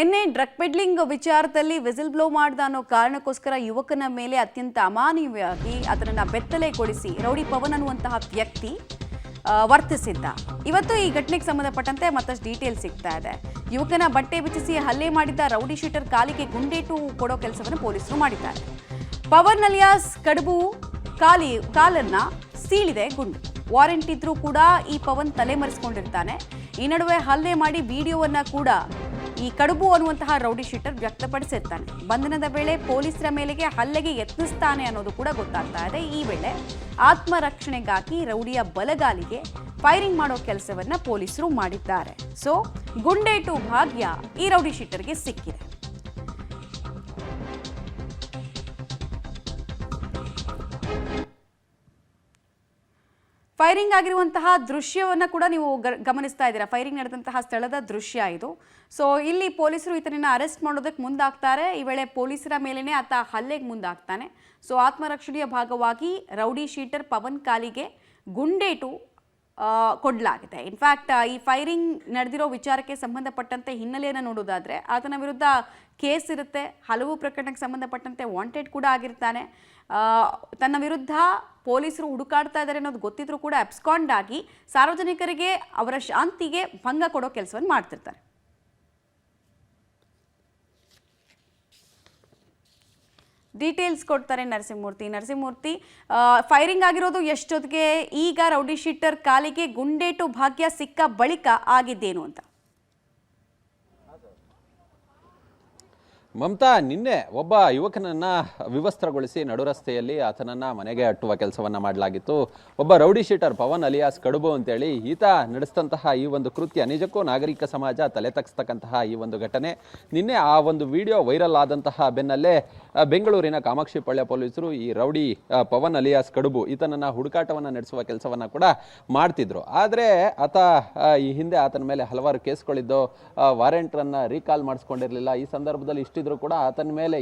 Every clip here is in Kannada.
ನಿನ್ನೆ ಡ್ರಗ್ ಪೆಡ್ಲಿಂಗ್ ವಿಚಾರದಲ್ಲಿ ವಿಸಿಲ್ ಬ್ಲೋ ಮಾಡಿದ ಅನ್ನೋ ಕಾರಣಕ್ಕೋಸ್ಕರ ಯುವಕನ ಮೇಲೆ ಅತ್ಯಂತ ಅಮಾನವೀಯವಾಗಿ ಅದನ್ನ ಬೆತ್ತಲೆಗೊಳಿಸಿ ರೌಡಿ ಪವನ್ ಅನ್ನುವಂತಹ ವ್ಯಕ್ತಿ ವರ್ತಿಸಿದ್ದ. ಇವತ್ತು ಈ ಘಟನೆಗೆ ಸಂಬಂಧಪಟ್ಟಂತೆ ಮತ್ತಷ್ಟು ಡೀಟೇಲ್ ಸಿಗ್ತಾ ಇದೆ. ಯುವಕನ ಬಟ್ಟೆ ಬಿಚ್ಚಿಸಿ ಹಲ್ಲೆ ಮಾಡಿದ್ದ ರೌಡಿ ಶೀಟರ್ ಕಾಲಿಗೆ ಗುಂಡೇಟು ಕೊಡೋ ಕೆಲಸವನ್ನು ಪೊಲೀಸರು ಮಾಡಿದ್ದಾರೆ. ಪವನ್ ಅಲಿಯಾಸ್ ಕಡುಬು ಕಾಲನ್ನ ಸೀಳಿದೆ ಗುಂಡು. ವಾರೆಂಟ್ ಇದ್ರೂ ಕೂಡ ಈ ಪವನ್ ತಲೆಮರೆಸಿಕೊಂಡಿರ್ತಾನೆ. ಈ ನಡುವೆ ಹಲ್ಲೆ ಮಾಡಿ ವಿಡಿಯೋವನ್ನ ಕೂಡ ಈ ಕಡುಬು ಅನ್ನುವಂತಹ ರೌಡಿ ಶೀಟರ್ ವ್ಯಕ್ತಪಡಿಸಿರ್ತಾನೆ. ಬಂಧನದ ವೇಳೆ ಪೊಲೀಸರ ಮೇಲೆಗೆ ಹಲ್ಲೆಗೆ ಯತ್ನಿಸ್ತಾನೆ ಅನ್ನೋದು ಕೂಡ ಗೊತ್ತಾಗ್ತಾ ಇದೆ. ಈ ವೇಳೆ ಆತ್ಮರಕ್ಷಣೆಗಾಗಿ ರೌಡಿಯ ಬಲಗಾಲಿಗೆ ಫೈರಿಂಗ್ ಮಾಡೋ ಕೆಲಸವನ್ನ ಪೊಲೀಸರು ಮಾಡಿದ್ದಾರೆ. ಸೊ ಗುಂಡೇಟು ಭಾಗ್ಯ ಈ ರೌಡಿ ಶೀಟರ್ಗೆ ಸಿಕ್ಕಿದೆ. ಫೈರಿಂಗ್ ಆಗಿರುವಂತಹ ದೃಶ್ಯವನ್ನು ಕೂಡ ನೀವು ಗಮನಿಸ್ತಾ ಇದ್ದೀರಾ. ಫೈರಿಂಗ್ ನಡೆದಂತಹ ಸ್ಥಳದ ದೃಶ್ಯ ಇದು. ಸೊ ಇಲ್ಲಿ ಪೊಲೀಸರು ಈತನನ್ನ ಅರೆಸ್ಟ್ ಮಾಡೋದಕ್ಕೆ ಮುಂದಾಗ್ತಾರೆ. ಈ ವೇಳೆ ಪೊಲೀಸರ ಮೇಲೇನೆ ಆತ ಹಲ್ಲೆಗೆ ಮುಂದಾಗ್ತಾನೆ. ಸೊ ಆತ್ಮರಕ್ಷಣೆಯ ಭಾಗವಾಗಿ ರೌಡಿ ಶೀಟರ್ ಪವನ್ ಕಾಲಿಗೆ ಗುಂಡೇಟು ಕೊಡಲಾಗಿದೆ. ಇನ್ಫ್ಯಾಕ್ಟ್ ಈ ಫೈರಿಂಗ್ ನಡೆದಿರೋ ವಿಚಾರಕ್ಕೆ ಸಂಬಂಧಪಟ್ಟಂತೆ ಹಿನ್ನೆಲೆಯನ್ನು ನೋಡೋದಾದರೆ ಆತನ ವಿರುದ್ಧ ಕೇಸ್ ಇರುತ್ತೆ. ಹಲವು ಪ್ರಕರಣಕ್ಕೆ ಸಂಬಂಧಪಟ್ಟಂತೆ ವಾಂಟೆಡ್ ಕೂಡ ಆಗಿರ್ತಾನೆ. ತನ್ನ ವಿರುದ್ಧ ಪೊಲೀಸರು ಹುಡುಕಾಡ್ತಾ ಇದ್ದಾರೆ ಅನ್ನೋದು ಗೊತ್ತಿದ್ರೂ ಕೂಡ ಅಬ್ಸ್ಕಾಂಡ್ ಆಗಿ ಸಾರ್ವಜನಿಕರಿಗೆ ಅವರ ಶಾಂತಿಗೆ ಭಂಗ ಕೊಡೋ ಕೆಲಸವನ್ನು ಮಾಡ್ತಿರ್ತಾರೆ. ಡೀಟೇಲ್ಸ್ ಕೊಡ್ತಾರೆ ನರಸಿಂಹಮೂರ್ತಿ. ಫೈರಿಂಗ್ ಆಗಿರೋದು ಎಷ್ಟೊತ್ತಿಗೆ, ಈಗ ರೌಡಿ ಶೀಟರ್ ಕಾಲಿಗೆ ಗುಂಡೇಟು ಭಾಗ್ಯ ಸಿಕ್ಕ ಬಳಿಕ ಆಗಿದ್ದೇನು ಅಂತ? ಮಮತಾ, ನಿನ್ನೆ ಒಬ್ಬ ಯುವಕನನ್ನ ವಿವಸ್ತ್ರಗೊಳಿಸಿ ನಡುರಸ್ತೆಯಲ್ಲಿ ಆತನನ್ನ ಮನೆಗೆ ಅಟ್ಟುವ ಕೆಲಸವನ್ನ ಮಾಡಲಾಗಿತ್ತು. ಒಬ್ಬ ರೌಡಿ ಶೀಟರ್ ಪವನ್ ಅಲಿಯಾಸ್ ಕಡುಬು ಅಂತೇಳಿ ಈತ ನಡೆಸಿದಂತಹ ಈ ಒಂದು ಕೃತ್ಯ ನಿಜಕ್ಕೂ ನಾಗರಿಕ ಸಮಾಜ ತಲೆ ತಗ್ಸ್ತಕ್ಕಂತಹ ಈ ಒಂದು ಘಟನೆ. ನಿನ್ನೆ ಆ ಒಂದು ವಿಡಿಯೋ ವೈರಲ್ ಆದಂತಹ ಬೆನ್ನಲ್ಲೇ ಬೆಂಗಳೂರಿನ ಕಾಮಾಕ್ಷಿಪಾಳ್ಯ ಪೊಲೀಸರು ಈ ರೌಡಿ ಪವನ್ ಅಲಿಯಾಸ್ ಕಡುಬು ಈತನನ್ನ ಹುಡುಕಾಟವನ್ನು ನಡೆಸುವ ಕೆಲಸವನ್ನ ಕೂಡ ಮಾಡ್ತಿದ್ರು. ಆದರೆ ಆತ ಈ ಹಿಂದೆ ಆತನ ಮೇಲೆ ಹಲವಾರು ಕೇಸ್ಗಳಿದ್ದು ವಾರೆಂಟ್ರನ್ನ ರೀಕಾಲ್ ಮಾಡಿಸ್ಕೊಂಡಿರಲಿಲ್ಲ. ಈ ಸಂದರ್ಭದಲ್ಲಿ ಇಷ್ಟಿದ್ರು ಕೂಡ ಆತನ ಮೇಲೆ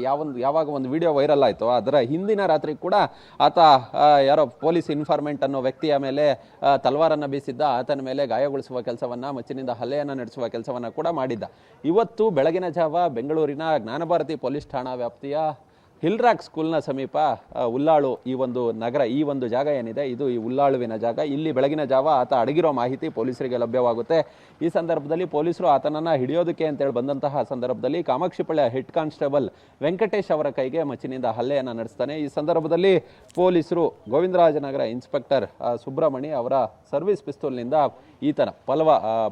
ಯಾವಾಗ ಒಂದು ವಿಡಿಯೋ ವೈರಲ್ ಆಯಿತು ಅದರ ಹಿಂದಿನ ರಾತ್ರಿ ಕೂಡ ಆತ ಯಾರೋ ಪೊಲೀಸ್ ಇನ್ಫಾರ್ಮೆಂಟ್ ಅನ್ನೋ ವ್ಯಕ್ತಿಯ ಮೇಲೆ ತಲವಾರನ್ನ ಬೀಸಿದ್ದ. ಆತನ ಮೇಲೆ ಗಾಯಗೊಳಿಸುವ ಕೆಲಸವನ್ನ, ಮಚ್ಚಿನಿಂದ ಹಲ್ಲೆಯನ್ನು ನಡೆಸುವ ಕೆಲಸವನ್ನ ಕೂಡ ಮಾಡಿದ್ದ. ಇವತ್ತು ಬೆಳಗಿನ ಜಾವ ಬೆಂಗಳೂರಿನ ಜ್ಞಾನಭಾರತಿ ಪೊಲೀಸ್ ಠಾಣಾ ವ್ಯಾಪ್ತಿಯ ಹಿಲ್ರಾಕ್ ಸ್ಕೂಲ್ನ ಸಮೀಪ ಉಲ್ಲಾಳು ಈ ಒಂದು ನಗರ, ಈ ಒಂದು ಜಾಗ ಏನಿದೆ ಇದು ಈ ಉಲ್ಲಾಳುವಿನ ಜಾಗ. ಇಲ್ಲಿ ಬೆಳಗಿನ ಜಾವ ಆತ ಅಡಗಿರೋ ಮಾಹಿತಿ ಪೊಲೀಸರಿಗೆ ಲಭ್ಯವಾಗುತ್ತೆ. ಈ ಸಂದರ್ಭದಲ್ಲಿ ಪೊಲೀಸರು ಆತನನ್ನು ಹಿಡಿಯೋದಕ್ಕೆ ಅಂತೇಳಿ ಬಂದಂತಹ ಸಂದರ್ಭದಲ್ಲಿ ಕಾಮಾಕ್ಷಿಪಾಳ್ಯ ಹೆಡ್ ಕಾನ್ಸ್ಟೇಬಲ್ ವೆಂಕಟೇಶ್ ಅವರ ಕೈಗೆ ಮಚ್ಚಿನಿಂದ ಹಲ್ಲೆಯನ್ನು ನಡೆಸ್ತಾನೆ. ಈ ಸಂದರ್ಭದಲ್ಲಿ ಪೊಲೀಸರು ಗೋವಿಂದರಾಜನಗರ ಇನ್ಸ್ಪೆಕ್ಟರ್ ಸುಬ್ರಹ್ಮಣಿ ಅವರ ಸರ್ವಿಸ್ ಪಿಸ್ತೂಲ್ನಿಂದ ಈತನ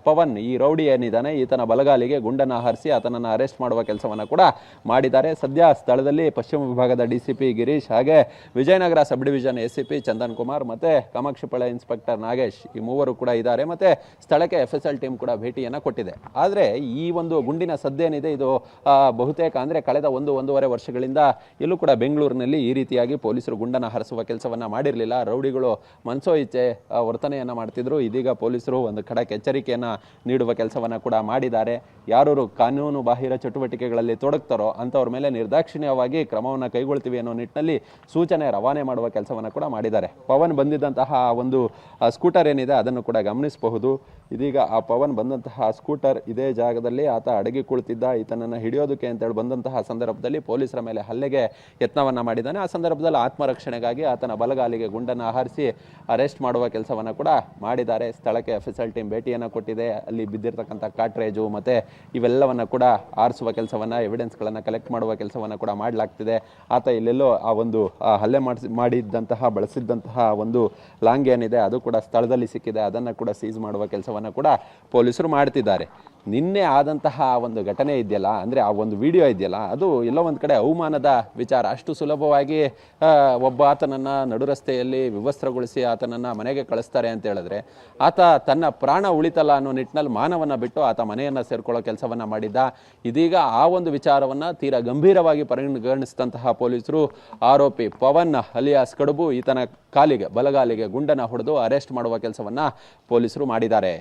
ಪವನ್ ಈ ರೌಡಿ ಏನಿದ್ದಾನೆ ಈತನ ಬಲಗಾಲಿಗೆ ಗುಂಡನ್ನು ಹಾರಿಸಿ ಆತನನ್ನು ಅರೆಸ್ಟ್ ಮಾಡುವ ಕೆಲಸವನ್ನು ಕೂಡ ಮಾಡಿದ್ದಾರೆ. ಸದ್ಯ ಸ್ಥಳದಲ್ಲಿ ಪಶ್ಚಿಮ ವಿಭಾಗದ ಡಿಸಿಪಿ ಗಿರೀಶ್, ಹಾಗೆ Vijayanagara sub division ACP Chandan Kumar ಮತ್ತೆ ಕಾಮಾಕ್ಷಿಪಾಳ್ಯ ಇನ್ಸ್ಪೆಕ್ಟರ್ ನಾಗೇಶ್ ಈ ಮೂವರು ಕೂಡ ಇದ್ದಾರೆ. ಮತ್ತೆ ಸ್ಥಳಕ್ಕೆ FSL ಟೀಮ್ ಕೂಡ ಭೇಟಿಯನ್ನು ಕೊಟ್ಟಿದೆ. ಆದರೆ ಈ ಒಂದು ಗುಂಡಿನ ಸದ್ದೇನಿದೆ ಇದು ಬಹುತೇಕ ಅಂದರೆ ಕಳೆದ ಒಂದೂವರೆ ವರ್ಷಗಳಿಂದ ಎಲ್ಲೂ ಕೂಡ ಬೆಂಗಳೂರಿನಲ್ಲಿ ಈ ರೀತಿಯಾಗಿ ಪೊಲೀಸರು ಗುಂಡನ್ನು ಹಾರಿಸುವ ಕೆಲಸವನ್ನು ಮಾಡಿರಲಿಲ್ಲ. ರೌಡಿಗಳು ಮನಸೋ ಇಚ್ಛೆ ವರ್ತನೆಯನ್ನು ಮಾಡ್ತಿದ್ರು. ಇದೀಗ ಪೊಲೀಸರು ಒಂದು ಖಡಕ್ ಎಚ್ಚರಿಕೆಯನ್ನು ನೀಡುವ ಕೆಲಸವನ್ನು ಕೂಡ ಮಾಡಿದ್ದಾರೆ. ಯಾರು ಕಾನೂನು ಬಾಹಿರ ಚಟುವಟಿಕೆಗಳಲ್ಲಿ ತೊಡಗ್ತಾರೋ ಅಂಥವ್ರ ಮೇಲೆ ನಿರ್ದಾಕ್ಷಿಣ್ಯವಾಗಿ ಕ್ರಮವನ್ನು ಕೈಗೊಳ್ತೀವಿ ಅನ್ನೋ ನಿಟ್ಟಿನಲ್ಲಿ ಸೂಚನೆ ರವಾನೆ ಮಾಡುವ ಕೆಲಸವನ್ನು ಕೂಡ ಮಾಡಿದ್ದಾರೆ. ಪವನ್ ಬಂದಿದ್ದಂತಹ ಒಂದು ಸ್ಕೂಟರ್ ಏನಿದೆ ಅದನ್ನು ಕೂಡ ಗಮನಿಸಬಹುದು. ಇದೀಗ ಆ ಪವನ್ ಬಂದಂತಹ ಸ್ಕೂಟರ್ ಇದೇ ಜಾಗದಲ್ಲಿ ಆತ ಅಡಗಿ ಕುಳಿತಿದ್ದ. ಈತನನ್ನು ಹಿಡಿಯೋದಕ್ಕೆ ಅಂತೇಳಿ ಬಂದಂತಹ ಸಂದರ್ಭದಲ್ಲಿ ಪೊಲೀಸರ ಮೇಲೆ ಹಲ್ಲೆಗೆ ಯತ್ನವನ್ನು ಮಾಡಿದ್ದಾನೆ. ಆ ಸಂದರ್ಭದಲ್ಲಿ ಆತ್ಮರಕ್ಷಣೆಗಾಗಿ ಆತನ ಬಲಗಾಲಿಗೆ ಗುಂಡನ್ನು ಹಾರಿಸಿ ಅರೆಸ್ಟ್ ಮಾಡುವ ಕೆಲಸವನ್ನು ಕೂಡ ಮಾಡಿದ್ದಾರೆ. ಸ್ಥಳಕ್ಕೆ FSL ಟೀಮ್ ಭೇಟಿಯನ್ನು ಕೊಟ್ಟಿದೆ. ಅಲ್ಲಿ ಬಿದ್ದಿರ್ತಕ್ಕಂಥ ಕಾಟ್ರೇಜು ಮತ್ತು ಇವೆಲ್ಲವನ್ನು ಕೂಡ ಆರಿಸುವ ಕೆಲಸವನ್ನು, ಎವಿಡೆನ್ಸ್ಗಳನ್ನು ಕಲೆಕ್ಟ್ ಮಾಡುವ ಕೆಲಸವನ್ನು ಕೂಡ ಮಾಡಲಾಗ್ತಿದೆ. ಆತ ಇಲ್ಲೆಲ್ಲೋ ಆ ಒಂದು ಹಲ್ಲೆ ಮಾಡಿದ್ದಂತಹ ಬಳಸಿದ್ದಂತಹ ಒಂದು ಲಾಂಗ್ ಏನಿದೆ ಅದು ಕೂಡ ಸ್ಥಳದಲ್ಲಿ ಸಿಕ್ಕಿದೆ. ಅದನ್ನು ಕೂಡ ಸೀಸ್ ಮಾಡುವ ಕೆಲಸವನ್ನು ಕೂಡ ಪೊಲೀಸರು ಮಾಡ್ತಿದ್ದಾರೆ. ನಿನ್ನೆ ಆದಂತಹ ಒಂದು ಘಟನೆ ಇದೆಯಲ್ಲ, ಅಂದರೆ ಆ ಒಂದು ವಿಡಿಯೋ ಇದೆಯಲ್ಲ, ಅದು ಎಲ್ಲೋ ಒಂದು ಕಡೆ ಅವಮಾನದ ವಿಚಾರ. ಅಷ್ಟು ಸುಲಭವಾಗಿ ಒಬ್ಬ ಆತನನ್ನು ನಡುರಸ್ತೆಯಲ್ಲಿ ವಿವಸ್ತ್ರಗೊಳಿಸಿ ಆತನನ್ನು ಮನೆಗೆ ಕಳಿಸ್ತಾರೆ ಅಂತ ಹೇಳಿದ್ರೆ ಆತ ತನ್ನ ಪ್ರಾಣ ಉಳಿತಲ್ಲ ಅನ್ನೋ ನಿಟ್ಟಿನಲ್ಲಿ ಮಾನವನ್ನು ಬಿಟ್ಟು ಆತ ಮನೆಯನ್ನು ಸೇರ್ಕೊಳ್ಳೋ ಕೆಲಸವನ್ನು ಮಾಡಿದ್ದ. ಇದೀಗ ಆ ಒಂದು ವಿಚಾರವನ್ನು ತೀರಾ ಗಂಭೀರವಾಗಿ ಪರಿಗಣಿಸಿದಂತಹ ಪೊಲೀಸರು ಆರೋಪಿ ಪವನ್ ಅಲಿಯಾಸ್ ಕಡುಬು ಈತನ ಬಲಗಾಲಿಗೆ ಗುಂಡನ್ನು ಹೊಡೆದು ಅರೆಸ್ಟ್ ಮಾಡುವ ಕೆಲಸವನ್ನು ಪೊಲೀಸರು ಮಾಡಿದ್ದಾರೆ.